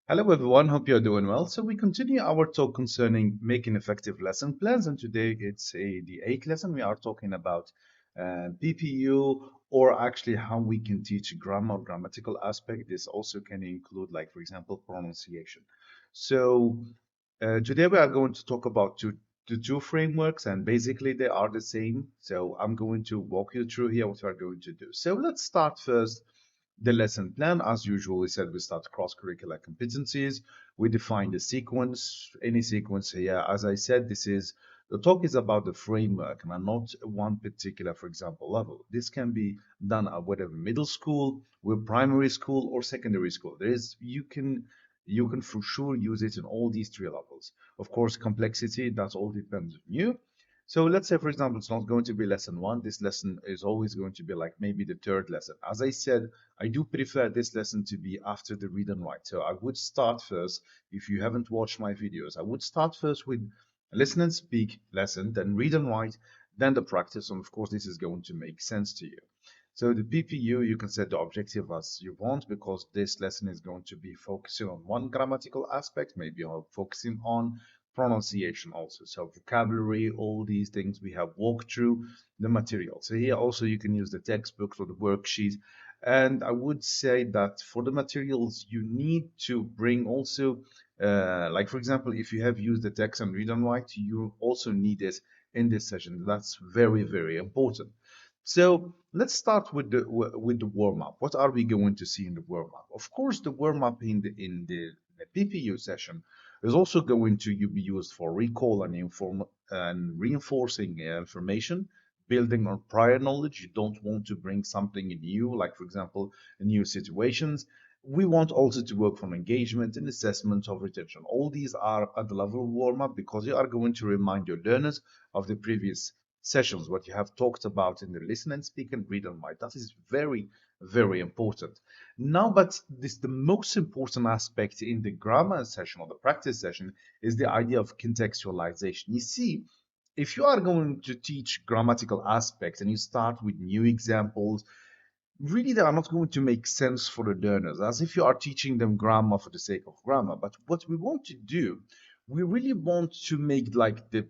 Hello everyone, hope you're doing well. So we continue our talk concerning making effective lesson plans, and today it's the eighth lesson. We are talking about PPU, or actually how we can teach grammar, grammatical aspect. This also can include, like for example, pronunciation. So today we are going to talk about the two frameworks, and basically they are the same. So I'm going to walk you through here what we are going to do. So let's start first the lesson plan. As usual, we said we start cross-curricular competencies. We define the sequence, any sequence here. As I said, the talk is about the framework and not one particular, for example, level. This can be done at whatever middle school, with primary school, or secondary school. You can for sure use it in all these three levels. Of course, complexity, that all depends on you. So let's say, for example, it's not going to be lesson one. This lesson is always going to be like maybe the third lesson. As I said, I do prefer this lesson to be after the read and write. So I would start first, if you haven't watched my videos, I would start first with listen and speak lesson, then read and write, then the practice. And of course, this is going to make sense to you. So the PPU, you can set the objective as you want because this lesson is going to be focusing on one grammatical aspect, maybe focusing on pronunciation also. So vocabulary, all these things we have walked through the material. So here also you can use the textbooks or the worksheet. And I would say that for the materials, you need to bring also, like for example, if you have used the text and read and write, you also need it in this session. That's very, very important. So let's start with the warm up. What are we going to see in the warm up? Of course, the warm up in the PPU session is also going to be used for recall and reinforcing information, building on prior knowledge. You don't want to bring something new, like for example, new situations. We want also to work from engagement and assessment of retention. All these are at the level of warm up because you are going to remind your learners of the previous sessions, what you have talked about in the listen and speak and read and write. That is very, very important. Now, but this the most important aspect in the grammar session or the practice session is the idea of contextualization. You see, if you are going to teach grammatical aspects and you start with new examples, really they are not going to make sense for the learners, as if you are teaching them grammar for the sake of grammar. But what we want to do, we really want to make like the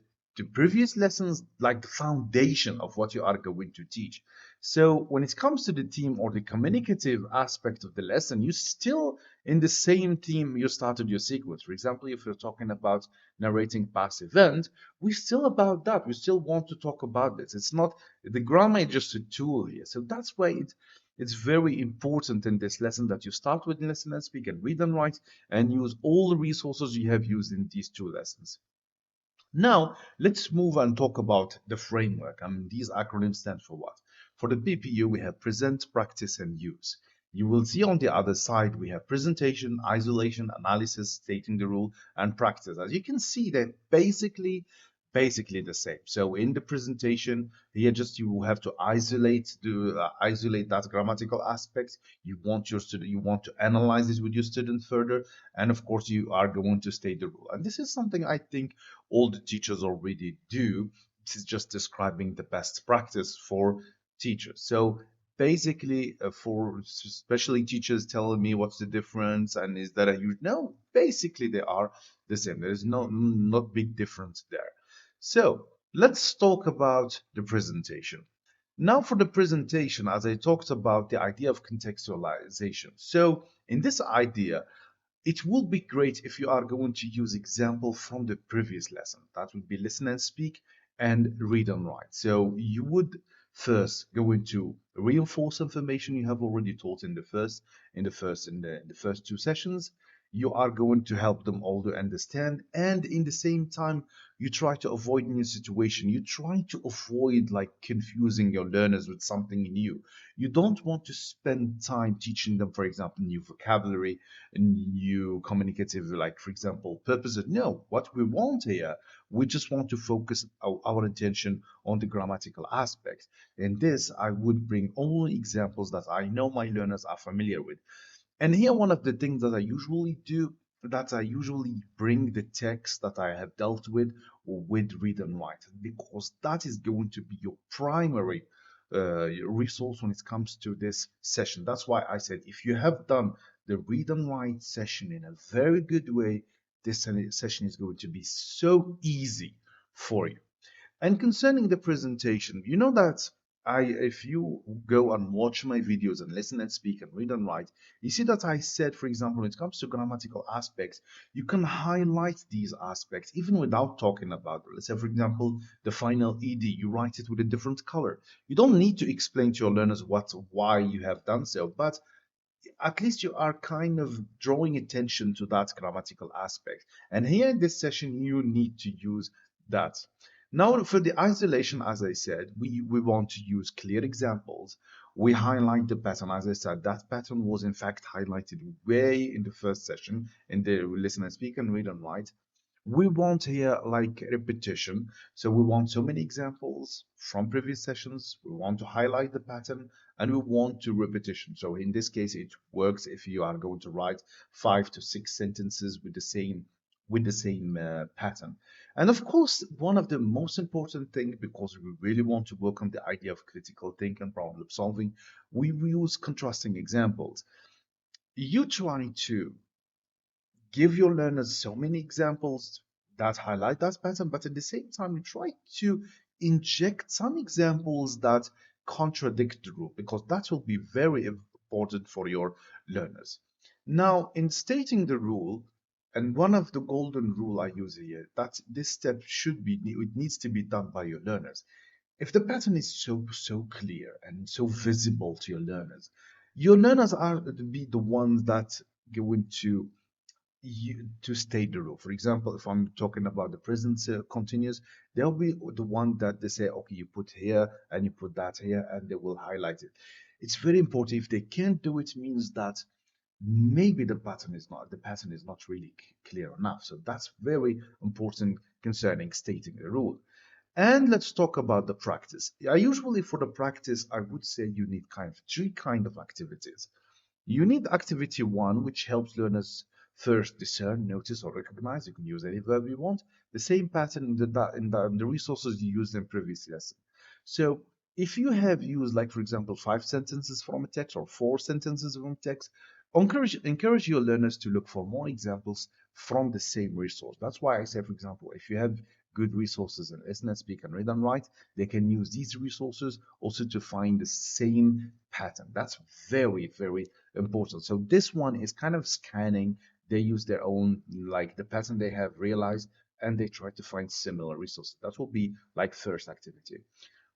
previous lessons like the foundation of what you are going to teach. So when it comes to the theme or the communicative aspect of the lesson, you still in the same theme you started your sequence. For example, if you're talking about narrating past event, we still about that. We still want to talk about this. It's not the grammar is just a tool here. So that's why it's very important in this lesson that you start with listen and speak and read and write and use all the resources you have used in these two lessons. Now, let's move and talk about the framework. I mean, these acronyms stand for what? For the PPU, we have present, practice, and use. You will see on the other side, we have presentation, isolation, analysis, stating the rule, and practice. As you can see, they're basically the same. So in the presentation, here just you will have to isolate that grammatical aspect. You want to analyze it with your student further, and of course, you are going to state the rule. And this is something I think all the teachers already do. This is just describing the best practice for teachers. So basically, for especially teachers telling me what's the difference and is that a huge no, basically they are the same. There is not big difference there. So let's talk about the presentation. Now for the presentation, as I talked about the idea of contextualization. So in this idea, it would be great if you are going to use example from the previous lesson. That would be listen and speak and read and write. So you would first going to reinforce information you have already taught in the first two sessions. You are going to help them all to understand, and in the same time, you try to avoid new situation. You try to avoid like confusing your learners with something new. You don't want to spend time teaching them, for example, new vocabulary, new communicative, like for example, purposes. No, what we want here, we just want to focus our attention on the grammatical aspect. In this, I would bring only examples that I know my learners are familiar with. And here, one of the things that I usually do, that I usually bring the text that I have dealt with read and write, because that is going to be your primary resource when it comes to this session. That's why I said if you have done the read and write session in a very good way, this session is going to be so easy for you. And concerning the presentation, you know that if you go and watch my videos and listen and speak and read and write, you see that I said, for example, when it comes to grammatical aspects, you can highlight these aspects even without talking about it. Let's say, for example, the final ed, you write it with a different color. You don't need to explain to your learners why you have done so, but at least you are kind of drawing attention to that grammatical aspect. And here in this session, you need to use that. Now, for the isolation, as I said, we want to use clear examples. We highlight the pattern. As I said, that pattern was in fact highlighted way in the first session in the listen and speak and read and write. We want here like repetition. So we want so many examples from previous sessions. We want to highlight the pattern and we want to repetition. So in this case, it works if you are going to write 5 to 6 sentences with the same pattern. And of course, one of the most important things, because we really want to work on the idea of critical thinking, problem solving, we use contrasting examples. You try to give your learners so many examples that highlight that pattern, but at the same time, you try to inject some examples that contradict the rule, because that will be very important for your learners. Now, in stating the rule, and one of the golden rule I use here, that this step it needs to be done by your learners. If the pattern is so clear and so visible to your learners are to be the ones that go into to state the rule. For example, if I'm talking about the present continuous, they'll be the one that they say, okay, you put here and you put that here, and they will highlight it. It's very important. If they can't do it, means that maybe the pattern is not really clear enough. So that's very important concerning stating the rule. And let's talk about the practice. I usually for the practice, I would say you need kind of three kind of activities. You need activity one, which helps learners first discern, notice, or recognize. You can use any verb you want. The same pattern in the resources you used in previous lesson. So if you have used, like for example, 5 sentences from a text or 4 sentences from text, encourage your learners to look for more examples from the same resource. That's why I say, for example, if you have good resources in listen and speak and read and write, they can use these resources also to find the same pattern. That's very, very important. So this one is kind of scanning. They use their own, like the pattern they have realized, and they try to find similar resources. That will be like first activity.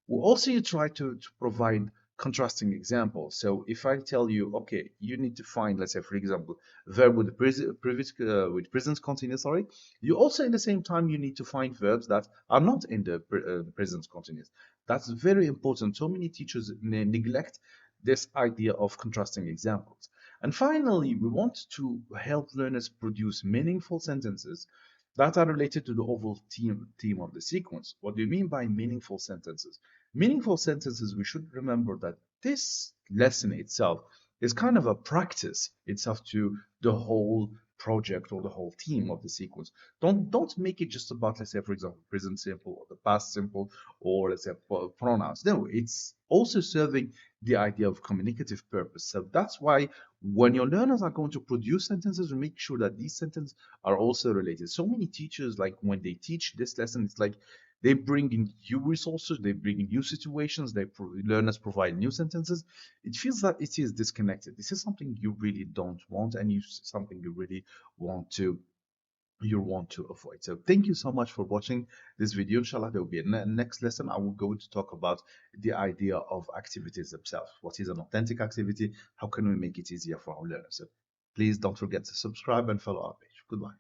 We'll also try to provide contrasting examples. So if I tell you, okay, you need to find, let's say, for example, verb with the present continuous, sorry, you also in the same time you need to find verbs that are not in the present continuous. That's very important. So many teachers neglect this idea of contrasting examples. And finally, we want to help learners produce meaningful sentences that are related to the overall theme of the sequence. What do you mean by meaningful sentences? Meaningful sentences, we should remember that this lesson itself is kind of a practice itself to the whole project or the whole theme of the sequence. Don't make it just about, let's say, for example, present simple or the past simple or let's say pronouns. No, it's also serving the idea of communicative purpose. So that's why when your learners are going to produce sentences, make sure that these sentences are also related. So many teachers, like when they teach this lesson, it's like they bring in new resources, they bring in new situations, learners provide new sentences. It feels that it is disconnected. This is something you really don't want, and something you really want to avoid. So thank you so much for watching this video. Inshallah, there will be a next lesson. I will go to talk about the idea of activities themselves. What is an authentic activity? How can we make it easier for our learners? So please don't forget to subscribe and follow our page. Goodbye.